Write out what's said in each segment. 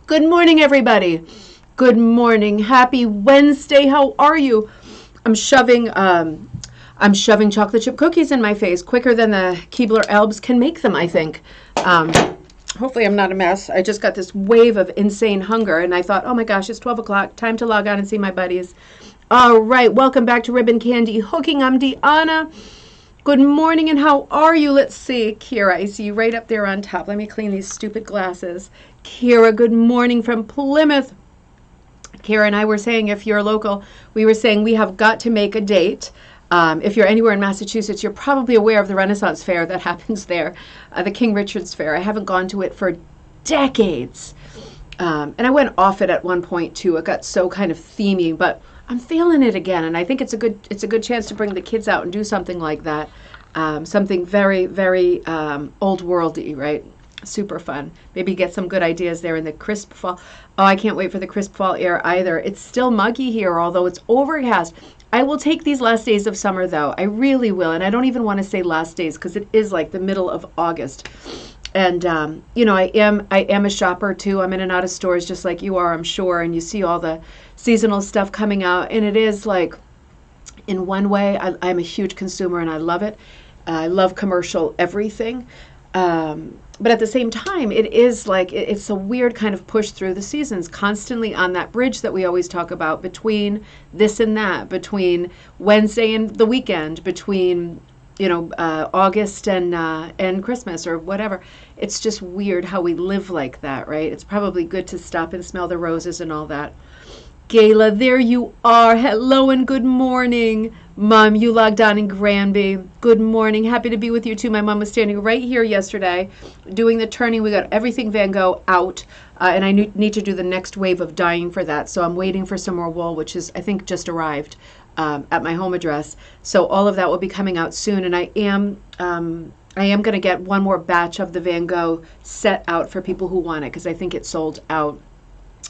Good morning, everybody. Good morning. Happy Wednesday. How are you? I'm shoving chocolate chip cookies in my face quicker than the Keebler Elves can make them, I think. Hopefully I'm not a mess. I just got this wave of insane hunger, and I thought, oh my gosh, it's 12 o'clock. Time to log on and see my buddies. All right, welcome back to Ribbon Candy Hooking. I'm Deanna. Good morning, and how are you? Let's see. Kira, I see you right up there on top. Let me clean these stupid glasses. Kira, good morning from Plymouth. Kira and I were saying, if you're local, we were saying we have got to make a date. If you're anywhere in Massachusetts, you're probably aware of the Renaissance Fair that happens there, the King Richard's Fair. I haven't gone to it for decades. And I went off it at one point, too. It got so kind of themey, but I'm feeling it again, and I think it's a good chance to bring the kids out and do something like that. Something very, very old worldy, right? Super fun. Maybe get some good ideas there in the crisp fall. Oh, I can't wait for the crisp fall air either. It's still muggy here, although it's overcast. I will take these last days of summer, though. I really will, and I don't even want to say last days because it is like the middle of August. And I am a shopper too. I'm in and out of stores just like you are, I'm sure. And you see all the seasonal stuff coming out, and it is like, in one way, I'm a huge consumer and I love it. I love commercial everything. But at the same time, it is like, it's a weird kind of push through the seasons, constantly on that bridge that we always talk about between this and that, between Wednesday and the weekend, between August and Christmas or whatever. It's just weird how we live like that, right? It's probably good to stop and smell the roses and all that. Gayla, there you are. Hello and good morning. Mom, you logged on in Granby. Good morning. Happy to be with you too. My mom was standing right here yesterday doing the turning. We got everything Van Gogh out, and I need to do the next wave of dyeing for that. So I'm waiting for some more wool, which is, I think, just arrived at my home address. So all of that will be coming out soon, and I am going to get one more batch of the Van Gogh set out for people who want it because I think it sold out.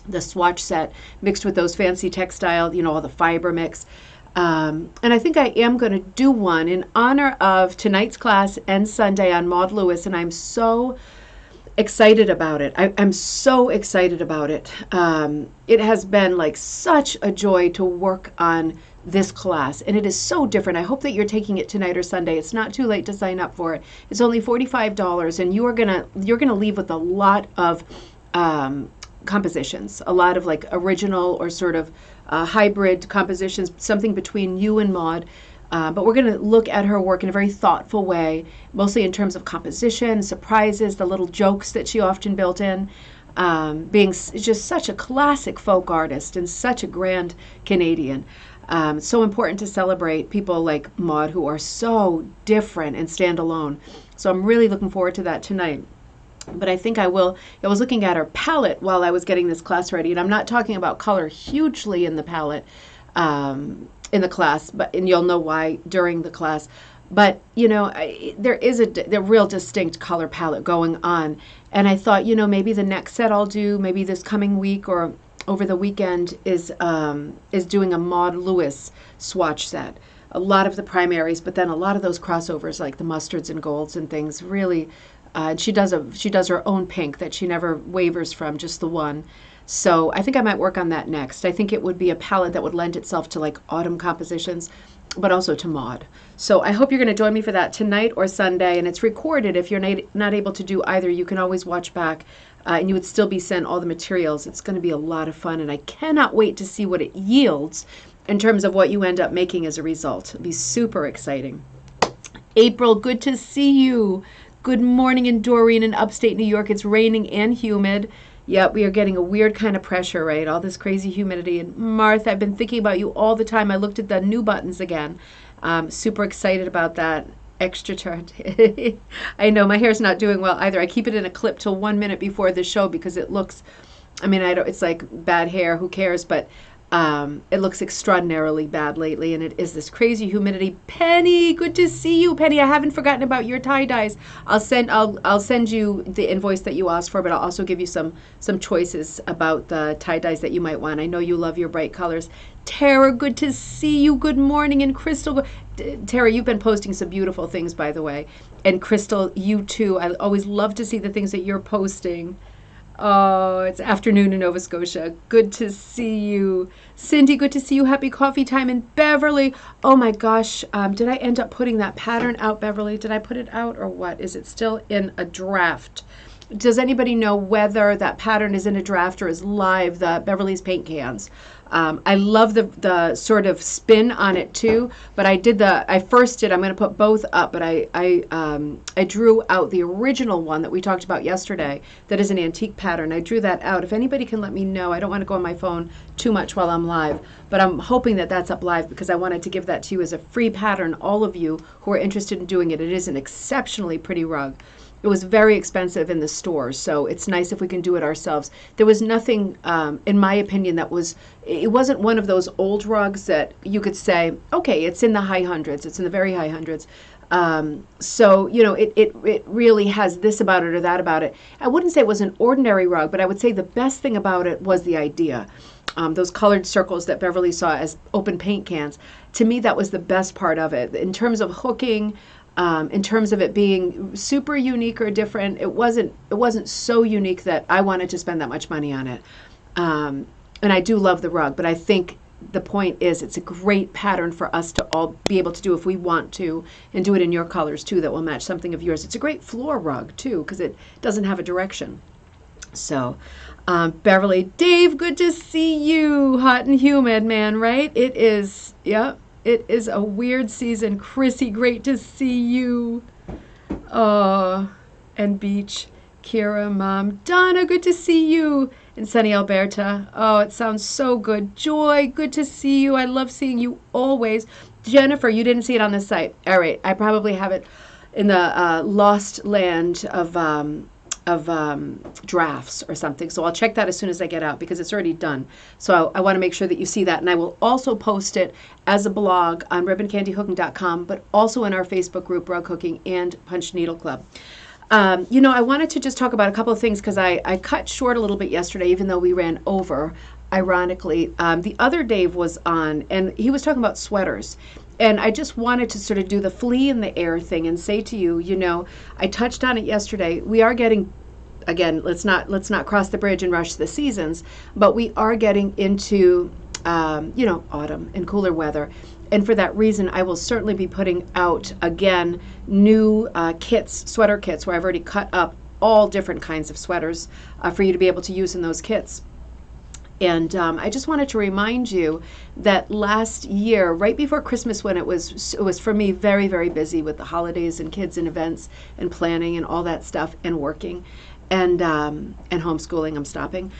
The Swatch set mixed with those fancy textile, all the fiber mix. And I think I am going to do one in honor of tonight's class and Sunday on Maude Lewis, and I'm so excited about it. I'm so excited about it. It has been like such a joy to work on this class, and it is so different. I hope that you're taking it tonight or Sunday. It's not too late to sign up for it. It's only $45, and you're gonna leave with a lot of compositions, a lot of like original or sort of hybrid compositions, something between you and Maude. But we're going to look at her work in a very thoughtful way, mostly in terms of composition, surprises, the little jokes that she often built in, being just such a classic folk artist and such a grand Canadian. It's so important to celebrate people like Maude who are so different and stand alone. So I'm really looking forward to that tonight. But I think I will. I was looking at her palette while I was getting this class ready, and I'm not talking about color hugely in the palette in the class, and you'll know why during the class. But there is a real distinct color palette going on, and I thought maybe the next set I'll do, maybe this coming week or over the weekend, is doing a Maude Lewis swatch set. A lot of the primaries, but then a lot of those crossovers like the mustards and golds and things really. She does her own pink that she never wavers from, just the one. So I think I might work on that next. I think it would be a palette that would lend itself to like autumn compositions, but also to Maude. So I hope you're going to join me for that tonight or Sunday, and it's recorded. If you're not able to do either, you can always watch back, and you would still be sent all the materials. It's going to be a lot of fun, and I cannot wait to see what it yields in terms of what you end up making as a result. It'll be super exciting. April, good to see you. Good morning in Doreen in upstate New York. It's raining and humid. Yep, we are getting a weird kind of pressure, right? All this crazy humidity. And Martha, I've been thinking about you all the time. I looked at the new buttons again. Super excited about that. Extra chart. I know my hair's not doing well either. I keep it in a clip till 1 minute before the show because it looks, it's like bad hair. Who cares? But it looks extraordinarily bad lately, and it is this crazy humidity. Penny, good to see you, Penny. I haven't forgotten about your tie dyes. I'll send you the invoice that you asked for, but I'll also give you some choices about the tie dyes that you might want. I know you love your bright colors. Tara, good to see you. Good morning, and Crystal. Tara, you've been posting some beautiful things, by the way. And Crystal, you too. I always love to see the things that you're posting. Oh, it's afternoon in Nova Scotia. Good to see you. Cindy, good to see you. Happy coffee time in Beverly. Oh my gosh, did I end up putting that pattern out, Beverly? Did I put it out or what? Is it still in a draft? Does anybody know whether that pattern is in a draft or is live, the Beverly's paint cans? I love the sort of spin on it too, but I'm going to put both up, but I drew out the original one that we talked about yesterday that is an antique pattern. I drew that out. If anybody can let me know, I don't want to go on my phone too much while I'm live, but I'm hoping that that's up live because I wanted to give that to you as a free pattern, all of you who are interested in doing it. It is an exceptionally pretty rug. It was very expensive in the stores, so it's nice if we can do it ourselves. There was nothing, in my opinion, it wasn't one of those old rugs that you could say, okay, it's in the high hundreds, it's in the very high hundreds. So, it really has this about it or that about it. I wouldn't say it was an ordinary rug, but I would say the best thing about it was the idea. Those colored circles that Beverly saw as open paint cans. To me, that was the best part of it. In terms of hooking, in terms of it being super unique or different, it wasn't so unique that I wanted to spend that much money on it. And I do love the rug, but I think the point is it's a great pattern for us to all be able to do if we want to, and do it in your colors too that will match something of yours. It's a great floor rug too because it doesn't have a direction. So Beverly, Dave, good to see you. Hot and humid, man, right? It is, yeah. It is a weird season. Chrissy, great to see you. And Beach, Kira, Mom, Donna, good to see you. And Sunny Alberta. Oh, it sounds so good. Joy, good to see you. I love seeing you always. Jennifer, you didn't see it on the site. All right, I probably have it in the lost land of drafts or something. So I'll check that as soon as I get out because it's already done. So I want to make sure that you see that. And I will also post it as a blog on ribboncandyhooking.com, but also in our Facebook group, Rug Hooking and Punch Needle Club. I wanted to just talk about a couple of things because I cut short a little bit yesterday, even though we ran over, ironically. The other Dave was on, and he was talking about sweaters. And I just wanted to sort of do the flea in the air thing and say to you, I touched on it yesterday. We are getting, again, let's not cross the bridge and rush the seasons, but we are getting into, autumn and cooler weather. And for that reason, I will certainly be putting out, again, new sweater kits, where I've already cut up all different kinds of sweaters for you to be able to use in those kits. And I just wanted to remind you that last year, right before Christmas, when it was for me very, very busy with the holidays and kids and events and planning and all that stuff and working and homeschooling, I'm stopping.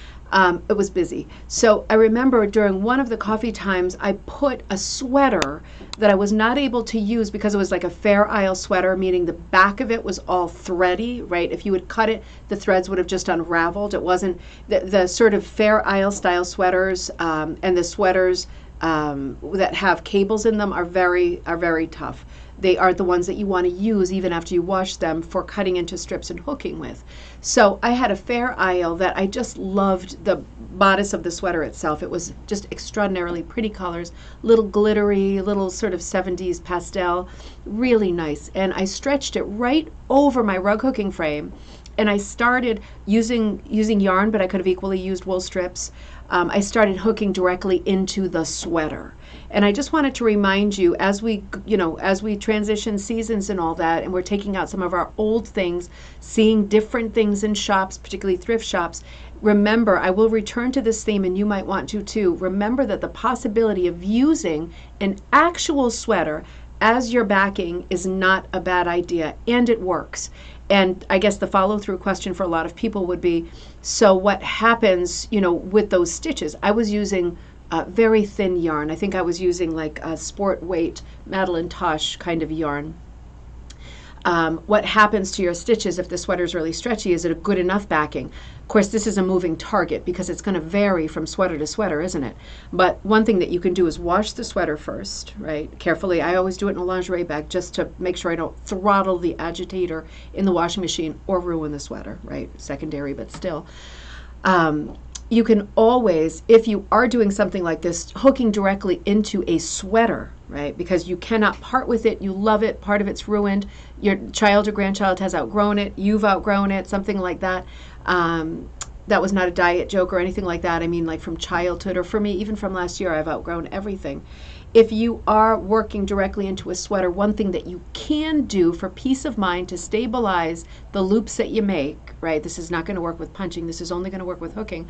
It was busy. So I remember during one of the coffee times, I put a sweater that I was not able to use because it was like a Fair Isle sweater, meaning the back of it was all thready, right? If you would cut it, the threads would have just unraveled. It wasn't the sort of Fair Isle style sweaters, and the sweaters that have cables in them are very tough. They are the ones that you want to use even after you wash them for cutting into strips and hooking with. So I had a Fair Isle that I just loved the bodice of the sweater itself. It was just extraordinarily pretty colors, little glittery, little sort of 70s pastel, really nice. And I stretched it right over my rug hooking frame, and I started using yarn, but I could have equally used wool strips. I started hooking directly into the sweater. And I just wanted to remind you, as we transition seasons and all that, and we're taking out some of our old things, seeing different things in shops, particularly thrift shops, remember, I will return to this theme, and you might want to too. Remember that the possibility of using an actual sweater as your backing is not a bad idea, and it works. And I guess the follow-through question for a lot of people would be, so what happens, with those stitches? I was using very thin yarn. I think I was using like a sport weight Madeline Tosh kind of yarn. What happens to your stitches if the sweater is really stretchy? Is it a good enough backing? Of course, this is a moving target because it's going to vary from sweater to sweater, isn't it? But one thing that you can do is wash the sweater first, right? Carefully. I always do it in a lingerie bag just to make sure I don't throttle the agitator in the washing machine or ruin the sweater, right? Secondary, but still. You can always, if you are doing something like this, hooking directly into a sweater, right? Because you cannot part with it. You love it. Part of it's ruined. Your child or grandchild has outgrown it. You've outgrown it, something like that. that was not a diet joke or anything like that. I mean, like from childhood, or for me, even from last year, I've outgrown everything. If you are working directly into a sweater, one thing that you can do for peace of mind to stabilize the loops that you make, right? This is not going to work with punching. This is only going to work with hooking.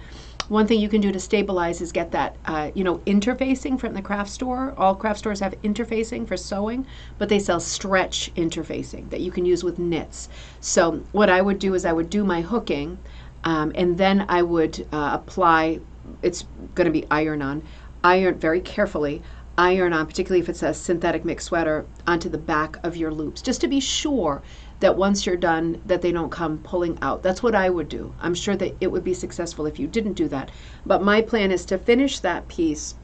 One thing you can do to stabilize is get that, interfacing from the craft store. All craft stores have interfacing for sewing, but they sell stretch interfacing that you can use with knits. So what I would do is I would do my hooking, and then I would apply, it's going to be iron very carefully, iron on, particularly if it's a synthetic mixed sweater, onto the back of your loops, just to be sure that once you're done that they don't come pulling out. That's what I would do. I'm sure that it would be successful if you didn't do that. But my plan is to finish that piece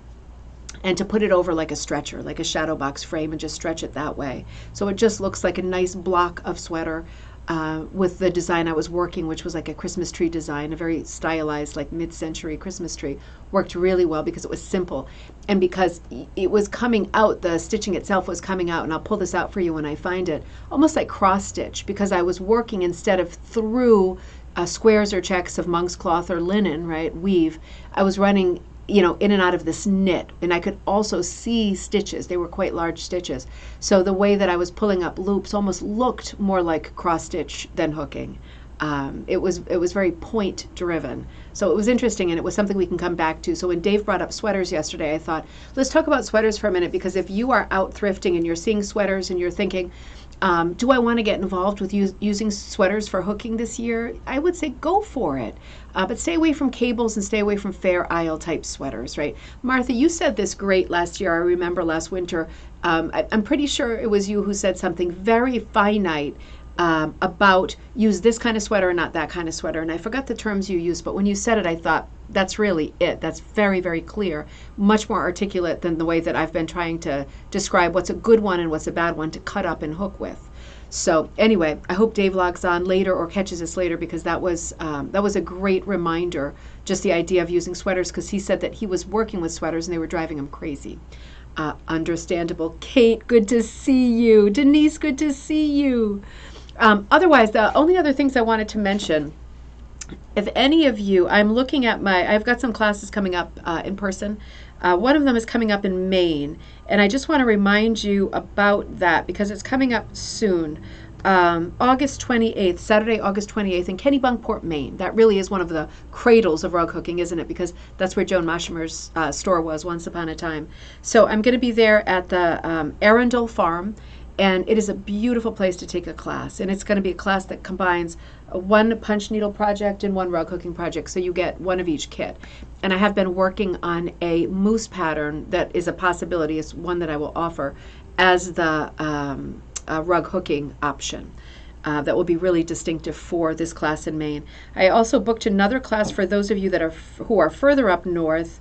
and to put it over like a stretcher, like a shadow box frame, and just stretch it that way. So it just looks like a nice block of sweater. With the design I was working, which was like a Christmas tree design, a very stylized, like mid-century Christmas tree, worked really well because it was simple. And because it was coming out, the stitching itself was coming out, and I'll pull this out for you when I find it, almost like cross stitch, because I was working instead of through squares or checks of monk's cloth or linen, right, weave, I was running in and out of this knit, and I could also see stitches. They were quite large stitches. So the way that I was pulling up loops almost looked more like cross stitch than hooking. It was very point driven. So it was interesting, and it was something we can come back to. So when Dave brought up sweaters yesterday, I thought, let's talk about sweaters for a minute, because if you are out thrifting and you're seeing sweaters and you're thinking, do I want to get involved with using sweaters for hooking this year? I would say go for it. But stay away from cables and stay away from Fair Isle type sweaters, right? Martha, you said this great last year. I remember last winter. I'm pretty sure it was you who said something very finite about use this kind of sweater and not that kind of sweater. And I forgot the terms you used, but when you said it, I thought, that's really it. That's very, very clear, much more articulate than the way that I've been trying to describe what's a good one and what's a bad one to cut up and hook with. So anyway, I hope Dave logs on later or catches us later, because that was a great reminder, just the idea of using sweaters, because he said that he was working with sweaters and they were driving him crazy. Understandable. Kate, good to see you. Denise, good to see you. Otherwise, the only other things I wanted to mention, if any of you, I've got some classes coming up in person. One of them is coming up in Maine, and I just want to remind you about that because it's coming up soon. August 28th, Saturday, August 28th in Kennebunkport, Maine. That really is one of the cradles of rug hooking, isn't it? Because that's where Joan Moshimer's store was once upon a time. So I'm going to be there at the Arundel Farm, and it is a beautiful place to take a class. And it's going to be a class that combines one punch needle project and one rug hooking project, so you get one of each kit. And I have been working on a moose pattern that is a possibility. It's one that I will offer as the rug hooking option. That will be really distinctive for this class in Maine. I also booked another class for those of you that who are further up north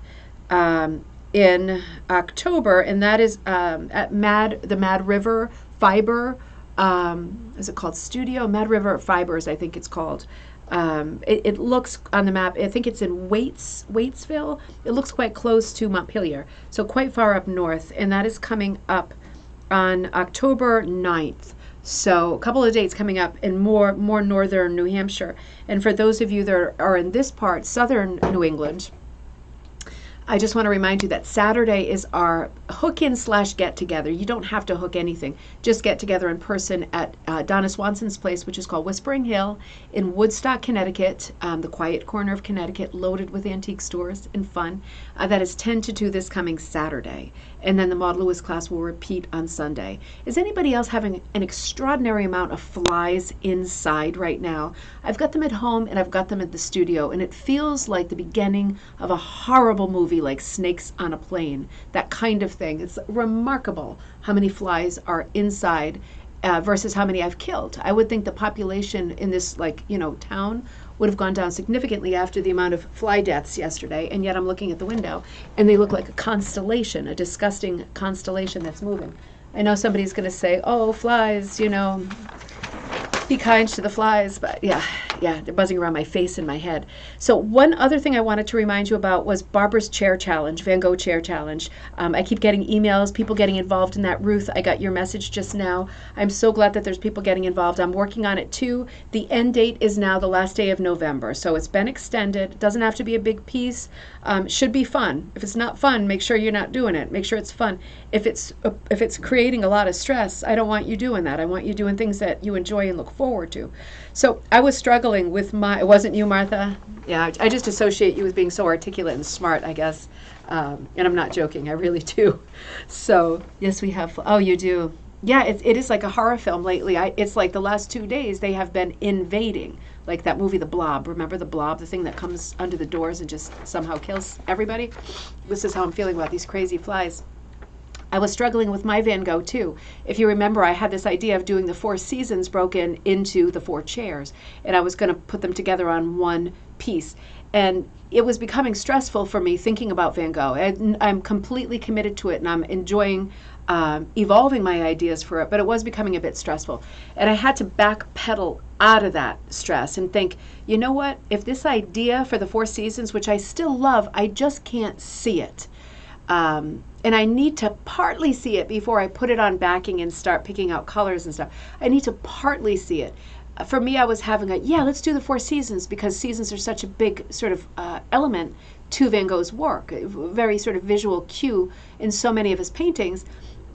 in October, and that is at the Mad River Fiber. Is it called Studio? Mad River Fibers, I think it's called. It looks on the map, I think it's in Waitsville. It looks quite close to Montpelier, so quite far up north, and that is coming up on October 9th. So a couple of dates coming up in more northern New Hampshire. And for those of you that are in this part, southern New England, I just want to remind you that Saturday is our hook-in / get-together. You don't have to hook anything. Just get together in person at Donna Swanson's place, which is called Whispering Hill in Woodstock, Connecticut, the quiet corner of Connecticut, loaded with antique stores and fun. That is 10 to 2 this coming Saturday. And then the Maude Lewis class will repeat on Sunday. Is anybody else having an extraordinary amount of flies inside right now? I've got them at home and I've got them at the studio, and it feels like the beginning of a horrible movie like Snakes on a Plane, that kind of thing. It's remarkable how many flies are inside versus how many I've killed. I would think the population in this town would have gone down significantly after the amount of fly deaths yesterday, and yet I'm looking at the window and they look like a constellation, a disgusting constellation that's moving. I know somebody's going to say, oh, flies, be kind to the flies, but yeah, yeah, they're buzzing around my face and my head. So one other thing I wanted to remind you about was Barbara's chair challenge, Van Gogh chair challenge. I keep getting emails, people getting involved in that. Ruth, I got your message just now. I'm so glad that there's people getting involved. I'm working on it too. The end date is now the last day of November, so it's been extended. It doesn't have to be a big piece. Should be fun. If it's not fun, make sure you're not doing it. Make sure it's fun. If it's creating a lot of stress, I don't want you doing that. I want you doing things that you enjoy and look forward to. So I was struggling with it wasn't you, Martha? Yeah, I just associate you with being so articulate and smart, I guess. And I'm not joking, I really do. So, yes, we have, oh, you do. Yeah, it is like a horror film lately. It's like the last 2 days they have been invading. Like that movie, The Blob. Remember The Blob, the thing that comes under the doors and just somehow kills everybody? This is how I'm feeling about these crazy flies. I was struggling with my Van Gogh too. If you remember, I had this idea of doing the 4 seasons broken into the 4 chairs, and I was going to put them together on one piece. And it was becoming stressful for me thinking about Van Gogh. I'm completely committed to it, and I'm enjoying evolving my ideas for it, but it was becoming a bit stressful. And I had to backpedal out of that stress and think, you know what, if this idea for the 4 seasons, which I still love, I just can't see it. And I need to partly see it before I put it on backing and start picking out colors and stuff. I need to partly see it. For me, I was having let's do the 4 seasons, because seasons are such a big sort of element to Van Gogh's work, a very sort of visual cue in so many of his paintings,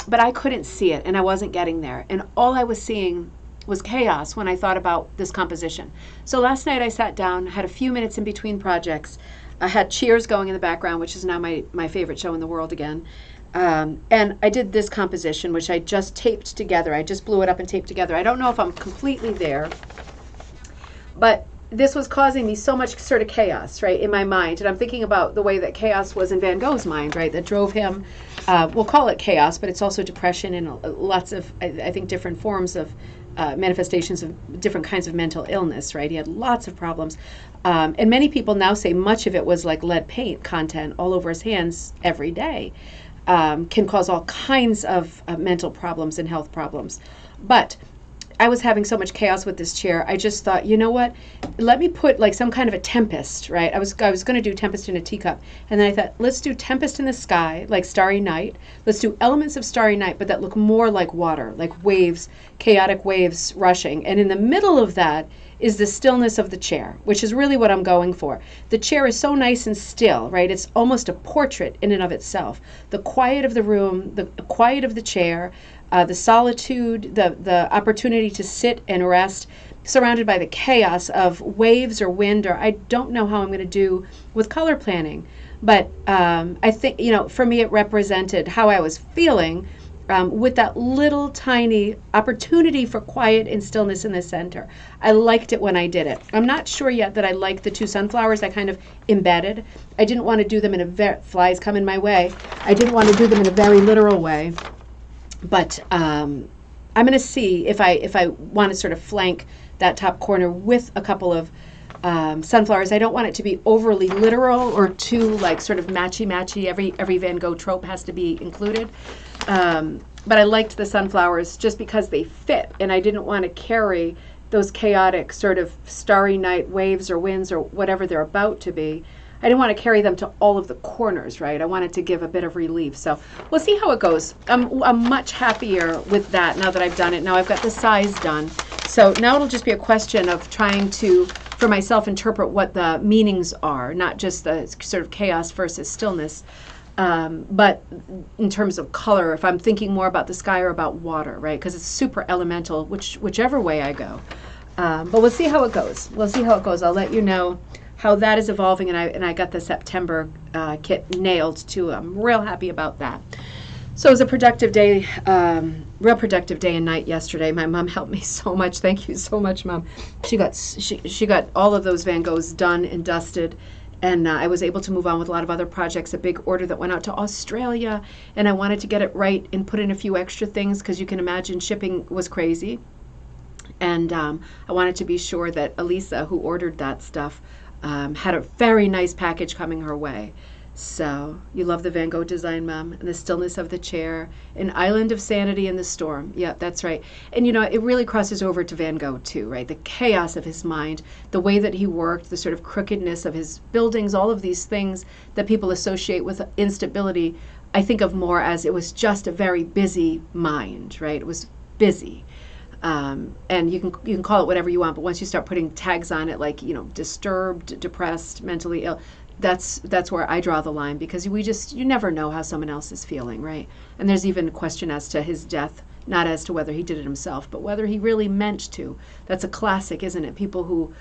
but I couldn't see it, and I wasn't getting there. And all I was seeing was chaos when I thought about this composition. So last night I sat down, had a few minutes in between projects. I had Cheers going in the background, which is now my favorite show in the world again. And I did this composition, which I just taped together. I just blew it up and taped together. I don't know if I'm completely there, but this was causing me so much sort of chaos, right, in my mind. And I'm thinking about the way that chaos was in Van Gogh's mind, right, that drove him. We'll call it chaos, but it's also depression and lots of, I think, different forms of manifestations of different kinds of mental illness, right? He had lots of problems. And many people now say much of it was like lead paint content all over his hands every day. Can cause all kinds of mental problems and health problems. But I was having so much chaos with this chair, I just thought, you know what, let me put like some kind of a tempest, right? I was going to do Tempest in a Teacup, and then I thought, let's do Tempest in the Sky, like Starry Night. Let's do elements of Starry Night, but that look more like water, like waves, chaotic waves rushing. And in the middle of that is the stillness of the chair, which is really what I'm going for. The chair is so nice and still, right? It's almost a portrait in and of itself. The quiet of the room, the quiet of the chair, the solitude, the opportunity to sit and rest, surrounded by the chaos of waves or wind, or I don't know how I'm going to do with color planning. But I think, for me it represented how I was feeling with that little tiny opportunity for quiet and stillness in the center. I liked it when I did it. I'm not sure yet that I like the 2 sunflowers I kind of embedded. I didn't want to do them in flies come in my way. I didn't want to do them in a very literal way. But I'm going to see if I want to sort of flank that top corner with a couple of sunflowers. I don't want it to be overly literal or too like sort of matchy-matchy. Every Van Gogh trope has to be included. But I liked the sunflowers just because they fit, and I didn't want to carry those chaotic sort of starry night waves or winds or whatever they're about to be. I didn't want to carry them to all of the corners, right? I wanted to give a bit of relief. So we'll see how it goes. I'm much happier with that now that I've done it. Now I've got the size done. So now it'll just be a question of trying to, for myself, interpret what the meanings are, not just the sort of chaos versus stillness, but in terms of color, if I'm thinking more about the sky or about water, right? Because it's super elemental, whichever way I go. But we'll see how it goes. We'll see how it goes. I'll let you know how that is evolving, and I got the September kit nailed too. I'm real happy about that. So it was a productive day, real productive day and night yesterday. My mom helped me so much. Thank you so much, Mom. She got all of those Van Goghs done and dusted, and I was able to move on with a lot of other projects. A big order that went out to Australia, and I wanted to get it right and put in a few extra things because you can imagine shipping was crazy. And I wanted to be sure that Elisa, who ordered that stuff, had a very nice package coming her way. So, you love the Van Gogh design, Mom, and the stillness of the chair, an island of sanity in the storm. Yeah, that's right. And it really crosses over to Van Gogh too, right? The chaos of his mind, the way that he worked, the sort of crookedness of his buildings, all of these things that people associate with instability, I think of more as it was just a very busy mind, right? It was busy. And you can call it whatever you want, but once you start putting tags on it, like, disturbed, depressed, mentally ill, that's where I draw the line, because you never know how someone else is feeling, right? And there's even a question as to his death, not as to whether he did it himself, but whether he really meant to. That's a classic, isn't it? People who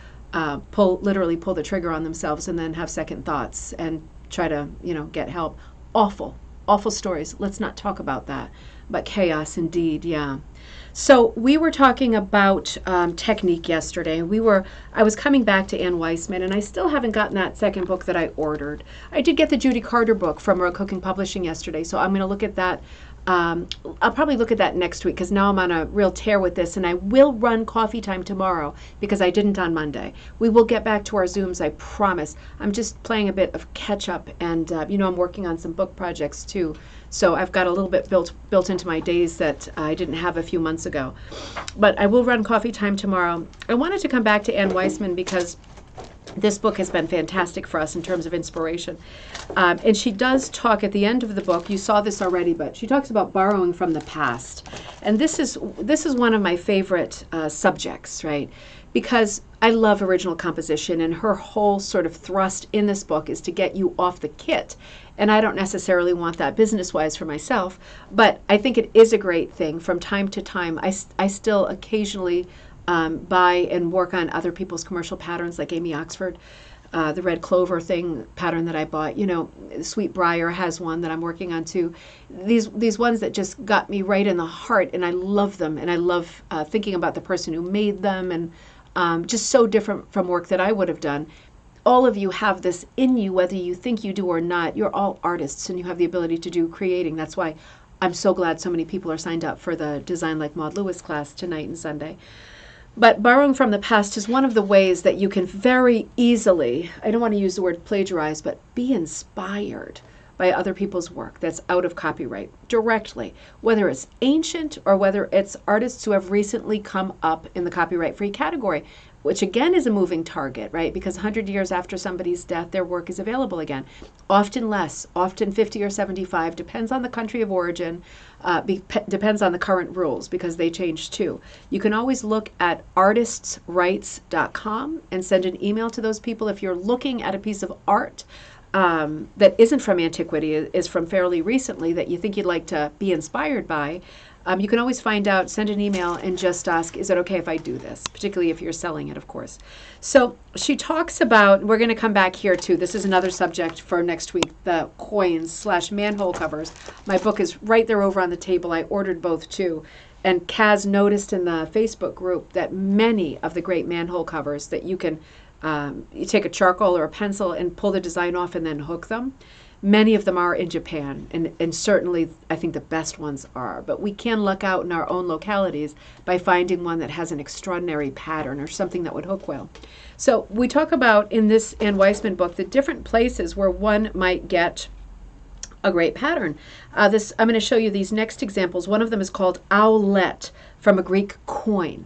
literally pull the trigger on themselves and then have second thoughts and try to, get help. Awful, awful stories. Let's not talk about that. But chaos indeed, yeah. So we were talking about technique yesterday. I was coming back to Ann Weisman, and I still haven't gotten that second book that I ordered. I did get the Judy Carter book from Royal Cooking Publishing yesterday, so I'm going to look at that. I'll probably look at that next week, because now I'm on a real tear with this, and I will run coffee time tomorrow because I didn't on Monday. We will get back to our Zooms, I promise. I'm just playing a bit of catch up, and I'm working on some book projects too. So I've got a little bit built into my days that I didn't have a few months ago. But I will run coffee time tomorrow. I wanted to come back to Ann Weisman because this book has been fantastic for us in terms of inspiration. And she does talk at the end of the book, you saw this already, but she talks about borrowing from the past. And this is one of my favorite subjects, right? Because I love original composition, and her whole sort of thrust in this book is to get you off the kit. And I don't necessarily want that business-wise for myself, but I think it is a great thing. From time to time, I still occasionally buy and work on other people's commercial patterns, like Amy Oxford, the red clover pattern that I bought. Sweet Briar has one that I'm working on too. These ones that just got me right in the heart, and I love them, and I love thinking about the person who made them, and just so different from work that I would have done. All of you have this in you, whether you think you do or not. You're all artists, and you have the ability to do creating. That's why I'm so glad so many people are signed up for the Design Like Maude Lewis class tonight and Sunday. But borrowing from the past is one of the ways that you can very easily, I don't want to use the word plagiarize, but be inspired by other people's work that's out of copyright directly, whether it's ancient or whether it's artists who have recently come up in the copyright-free category, which again is a moving target, right? Because 100 years after somebody's death, their work is available again. Often less, often 50 or 75, depends on the country of origin, depends on the current rules, because they change too. You can always look at artistsrights.com and send an email to those people if you're looking at a piece of art that isn't from antiquity, is from fairly recently, that you think you'd like to be inspired by. You can always find out, send an email, and just ask, is it okay if I do this? Particularly if you're selling it, of course. So she talks about, we're going to come back here too. This is another subject for next week, the coins/manhole covers. My book is right there over on the table. I ordered both too. And Kaz noticed in the Facebook group that many of the great manhole covers that you can, you take a charcoal or a pencil and pull the design off and then hook them. Many of them are in Japan, and certainly I think the best ones are. But we can look out in our own localities by finding one that has an extraordinary pattern or something that would hook well. So we talk about in this Ann Weisman book the different places where one might get a great pattern. I'm going to show you these next examples. One of them is called owlet, from a Greek coin.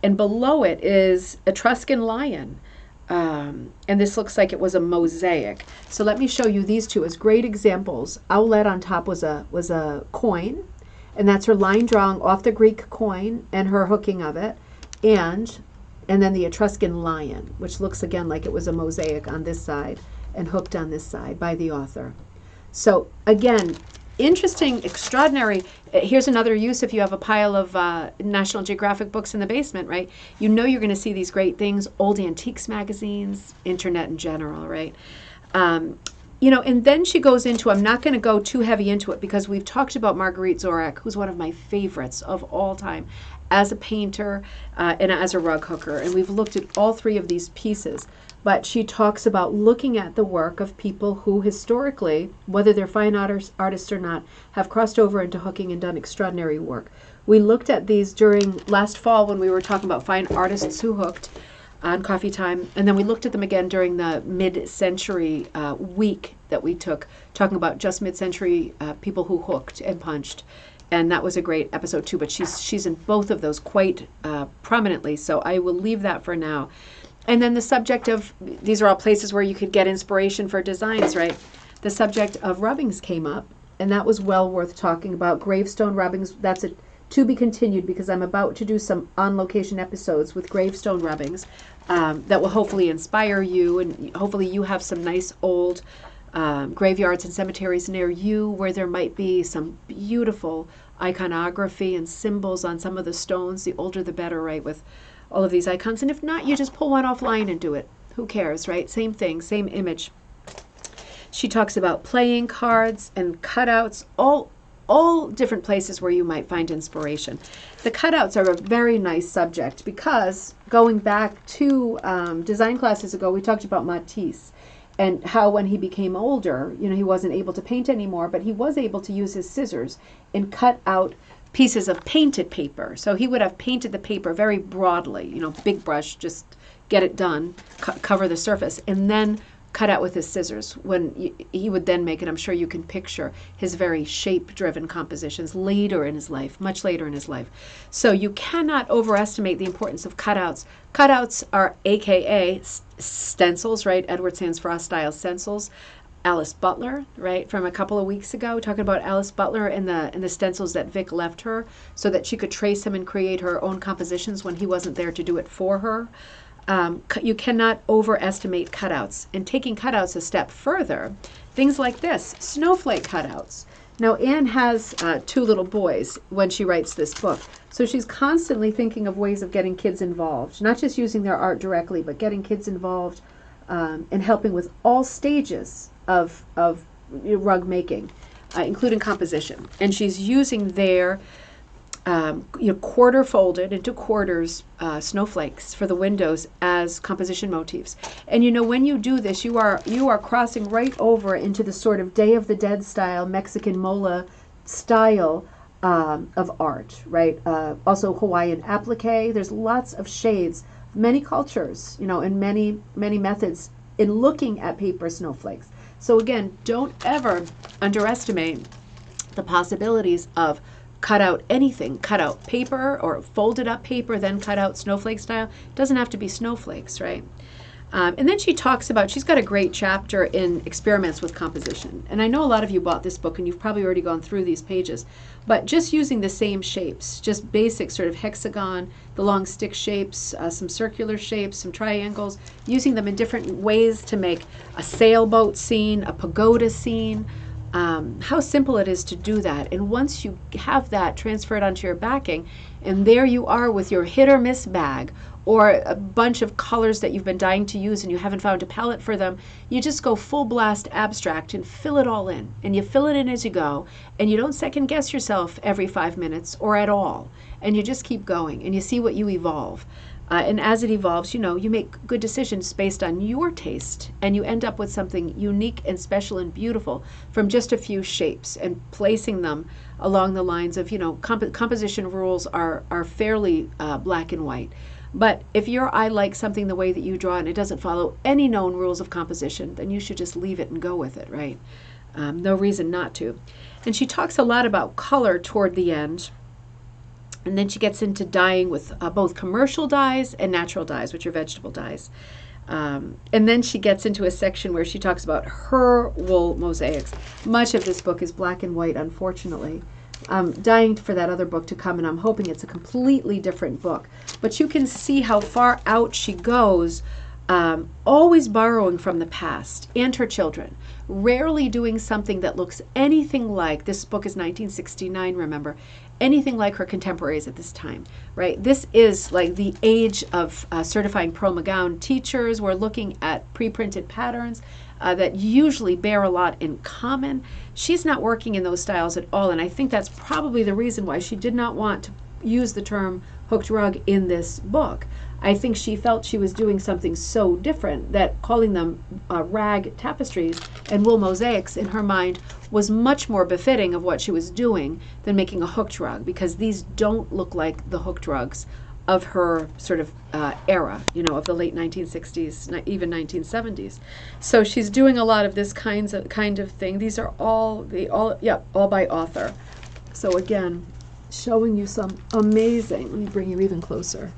And below it is Etruscan lion. And this looks like it was a mosaic. So let me show you these two as great examples. Owlet on top was a coin, and that's her line drawing off the Greek coin and her hooking of it, and then the Etruscan lion, which looks again like it was a mosaic on this side and hooked on this side by the author. So again, interesting, extraordinary. Here's another use if you have a pile of National Geographic books in the basement, right? You know you're going to see these great things, old antiques magazines, internet in general, right? And then she goes into, I'm not going to go too heavy into it because we've talked about Marguerite Zorach, who's one of my favorites of all time, as a painter and as a rug hooker. And we've looked at all three of these pieces. But she talks about looking at the work of people who historically, whether they're fine artists or not, have crossed over into hooking and done extraordinary work. We looked at these during last fall when we were talking about fine artists who hooked. on Coffee Time. And then we looked at them again during the mid-century week that we took, talking about just mid-century people who hooked and punched. And that was a great episode too, but she's in both of those quite prominently, so I will leave that for now. And then the subject of, these are all places where you could get inspiration for designs, right? The subject of rubbings came up, and that was well worth talking about. Gravestone rubbings, that's a to be continued, because I'm about to do some on-location episodes with gravestone rubbings that will hopefully inspire you, and hopefully you have some nice old graveyards and cemeteries near you where there might be some beautiful iconography and symbols on some of the stones. The older the better, right, with all of these icons. And if not, you just pull one offline and do it. Who cares, right? Same thing, same image. She talks about playing cards and cutouts, all different places where you might find inspiration. The cutouts are a very nice subject because going back to design classes ago, we talked about Matisse and how when he became older, you know, he wasn't able to paint anymore, but he was able to use his scissors and cut out pieces of painted paper. So he would have painted the paper very broadly, you know, big brush, just get it done, cover the surface, and then cut out with his scissors. When he would then make it, I'm sure you can picture his very shape-driven compositions later in his life, much later in his life. So you cannot overestimate the importance of cutouts. Cutouts are AKA stencils, right? Edward Sands Frost style stencils. Alice Butler, right, from a couple of weeks ago, talking about Alice Butler and the stencils that Vic left her so that she could trace him and create her own compositions when he wasn't there to do it for her. You cannot overestimate cutouts. And taking cutouts a step further, things like this, snowflake cutouts. Now, Anne has 2 little boys when she writes this book, so she's constantly thinking of ways of getting kids involved, not just using their art directly, but getting kids involved and helping with all stages of rug making, including composition. And she's using their quarter folded into quarters snowflakes for the windows as composition motifs. And you know, when you do this, you are crossing right over into the sort of Day of the Dead style, Mexican mola style of art, right? Also Hawaiian applique. There's lots of shades, many cultures, you know, and many methods in looking at paper snowflakes. So again, don't ever underestimate the possibilities of cut out anything, cut out paper or folded up paper, then cut out snowflake style. It doesn't have to be snowflakes, right? And then she talks about, she's got a great chapter in experiments with composition. And I know a lot of you bought this book and you've probably already gone through these pages, but just using the same shapes, just basic sort of hexagon, the long stick shapes, some circular shapes, some triangles, using them in different ways to make a sailboat scene, a pagoda scene. How simple it is to do that. And once you have that transferred onto your backing, and there you are with your hit or miss bag, or a bunch of colors that you've been dying to use and you haven't found a palette for them, you just go full blast abstract and fill it all in. And you fill it in as you go, and you don't second guess yourself every 5 minutes or at all. And you just keep going, and you see what you evolve. And as it evolves, you know, you make good decisions based on your taste, and you end up with something unique and special and beautiful from just a few shapes, and placing them along the lines of, you know, composition rules are fairly black and white. But if your eye likes something the way that you draw and it doesn't follow any known rules of composition, then you should just leave it and go with it, right? No reason not to. And she talks a lot about color toward the end. And then she gets into dyeing with both commercial dyes and natural dyes, which are vegetable dyes. And then she gets into a section where she talks about her wool mosaics. Much of this book is black and white, unfortunately. I'm dying for that other book to come, and I'm hoping it's a completely different book. But you can see how far out she goes, always borrowing from the past and her children, rarely doing something that looks anything like, this book is 1969, remember, anything like her contemporaries at this time, right? This is like the age of certifying Pearl McGowan teachers. We're looking at pre-printed patterns that usually bear a lot in common. She's not working in those styles at all, and I think that's probably the reason why she did not want to use the term hooked rug in this book. I think she felt she was doing something so different that calling them rag tapestries and wool mosaics in her mind was much more befitting of what she was doing than making a hooked rug, because these don't look like the hooked rugs of her sort of era, of the late 1960s, even 1970s. So she's doing a lot of this kind of thing. These are all by author. So again, showing you some amazing. Let me bring you even closer.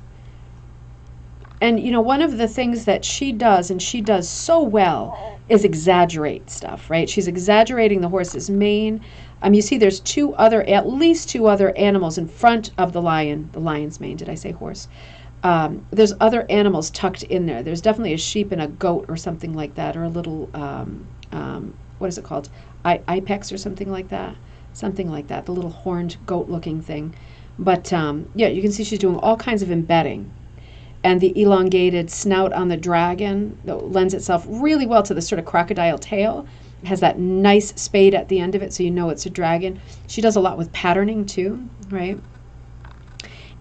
And one of the things that she does, and she does so well, is exaggerate stuff, right? She's exaggerating the horse's mane. You see there's at least two other animals in front of the lion's mane. Did I say horse? There's other animals tucked in there. There's definitely a sheep and a goat or something like that, or a little, what is it called? Ipex or something like that. Something like that, the little horned goat-looking thing. But you can see she's doing all kinds of embedding. And the elongated snout on the dragon that lends itself really well to the sort of crocodile tail. It has that nice spade at the end of it, so you know it's a dragon. She does a lot with patterning too, right?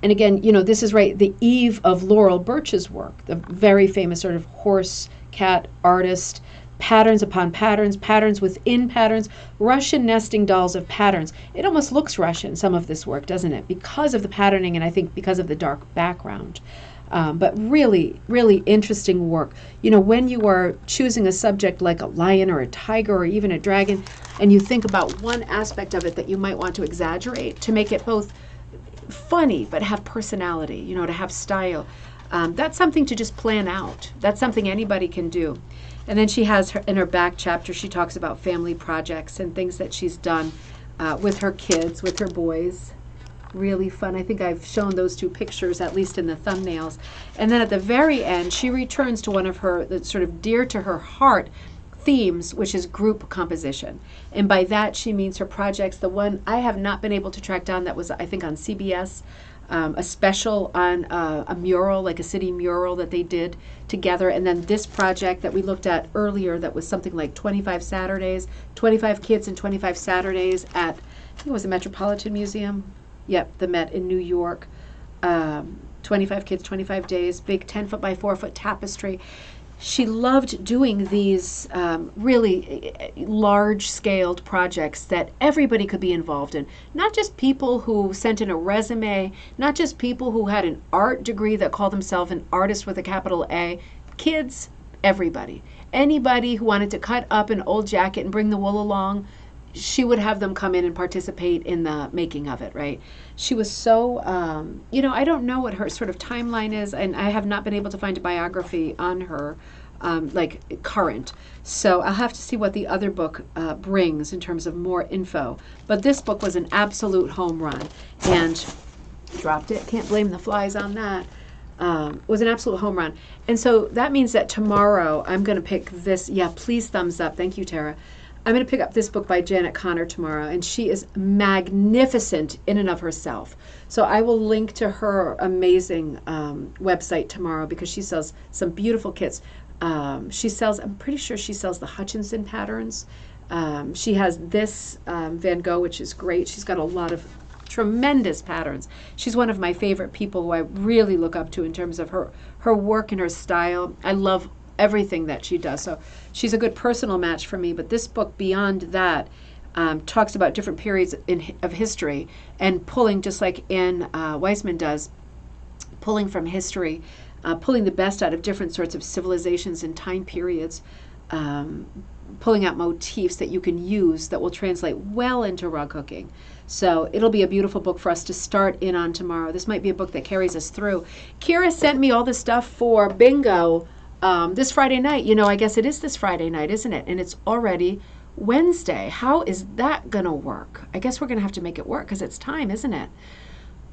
And again, this is right, the eve of Laurel Birch's work, the very famous sort of horse cat artist, patterns upon patterns, patterns within patterns, Russian nesting dolls of patterns. It almost looks Russian, some of this work, doesn't it? Because of the patterning, and I think because of the dark background. But really, really interesting work. When you are choosing a subject like a lion or a tiger or even a dragon, and you think about one aspect of it that you might want to exaggerate to make it both funny but have personality, to have style, that's something to just plan out. That's something anybody can do. And then she has in her back chapter, she talks about family projects and things that she's done with her kids, with her boys. Really fun. I think I've shown those two pictures, at least in the thumbnails. And then at the very end, she returns to one of her, that's sort of dear to her heart, themes, which is group composition. And by that, she means her projects. The one I have not been able to track down that was, I think, on CBS, a special on a mural, like a city mural that they did together. And then this project that we looked at earlier that was something like 25 Saturdays, 25 kids and 25 Saturdays at, I think it was the Metropolitan Museum. Yep, the Met in New York. 25 kids, 25 days, big 10-foot by 4-foot tapestry. She loved doing these really large-scaled projects that everybody could be involved in. Not just people who sent in a resume, not just people who had an art degree that called themselves an artist with a capital A. Kids, everybody. Anybody who wanted to cut up an old jacket and bring the wool along, she would have them come in and participate in the making of it, right? She was so, I don't know what her sort of timeline is, and I have not been able to find a biography on her, like current. So I'll have to see what the other book brings in terms of more info. But this book was an absolute home run, and dropped it. Can't blame the flies on that. Was an absolute home run. And so that means that tomorrow I'm going to pick this. Yeah, please thumbs up. Thank you, Tara. I'm going to pick up this book by Janet Connor tomorrow, and she is magnificent in and of herself. So I will link to her amazing website tomorrow because she sells some beautiful kits. I'm pretty sure she sells the Hutchinson patterns. She has this Van Gogh, which is great. She's got a lot of tremendous patterns. She's one of my favorite people who I really look up to in terms of her work and her style. I love everything that she does. So she's a good personal match for me. But this book, beyond that, talks about different periods of history and pulling, just like Ann Weisman does, pulling from history, pulling the best out of different sorts of civilizations and time periods, pulling out motifs that you can use that will translate well into rug hooking. So it'll be a beautiful book for us to start in on tomorrow. This might be a book that carries us through. Kira sent me all the stuff for bingo this Friday night. I guess it is this Friday night, isn't it? And it's already Wednesday. How is that going to work? I guess we're going to have to make it work because it's time, isn't it?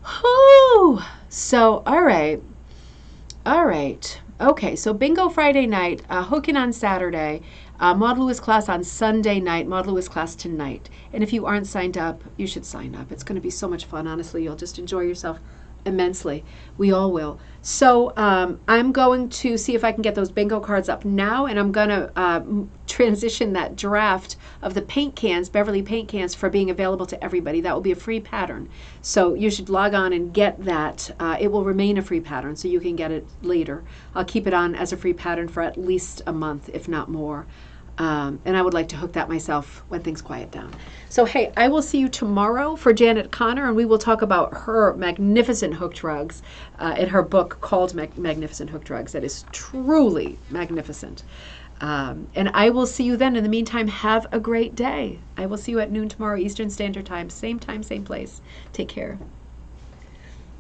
Whew. So, all right. Okay, so bingo Friday night, hooking on Saturday, Maude Lewis class on Sunday night, Maude Lewis class tonight. And if you aren't signed up, you should sign up. It's going to be so much fun, honestly. You'll just enjoy yourself immensely. We all will. So I'm going to see if I can get those bingo cards up now, and I'm going to transition that draft of the paint cans, Beverly paint cans, for being available to everybody. That will be a free pattern. So you should log on and get that. It will remain a free pattern, so you can get it later. I'll keep it on as a free pattern for at least a month, if not more. And I would like to hook that myself when things quiet down. So, hey, I will see you tomorrow for Janet Connor, and we will talk about her magnificent hooked rugs in her book called Magnificent Hooked Rugs. That is truly magnificent. And I will see you then. In the meantime, have a great day. I will see you at noon tomorrow, Eastern Standard Time. Same time, same place. Take care.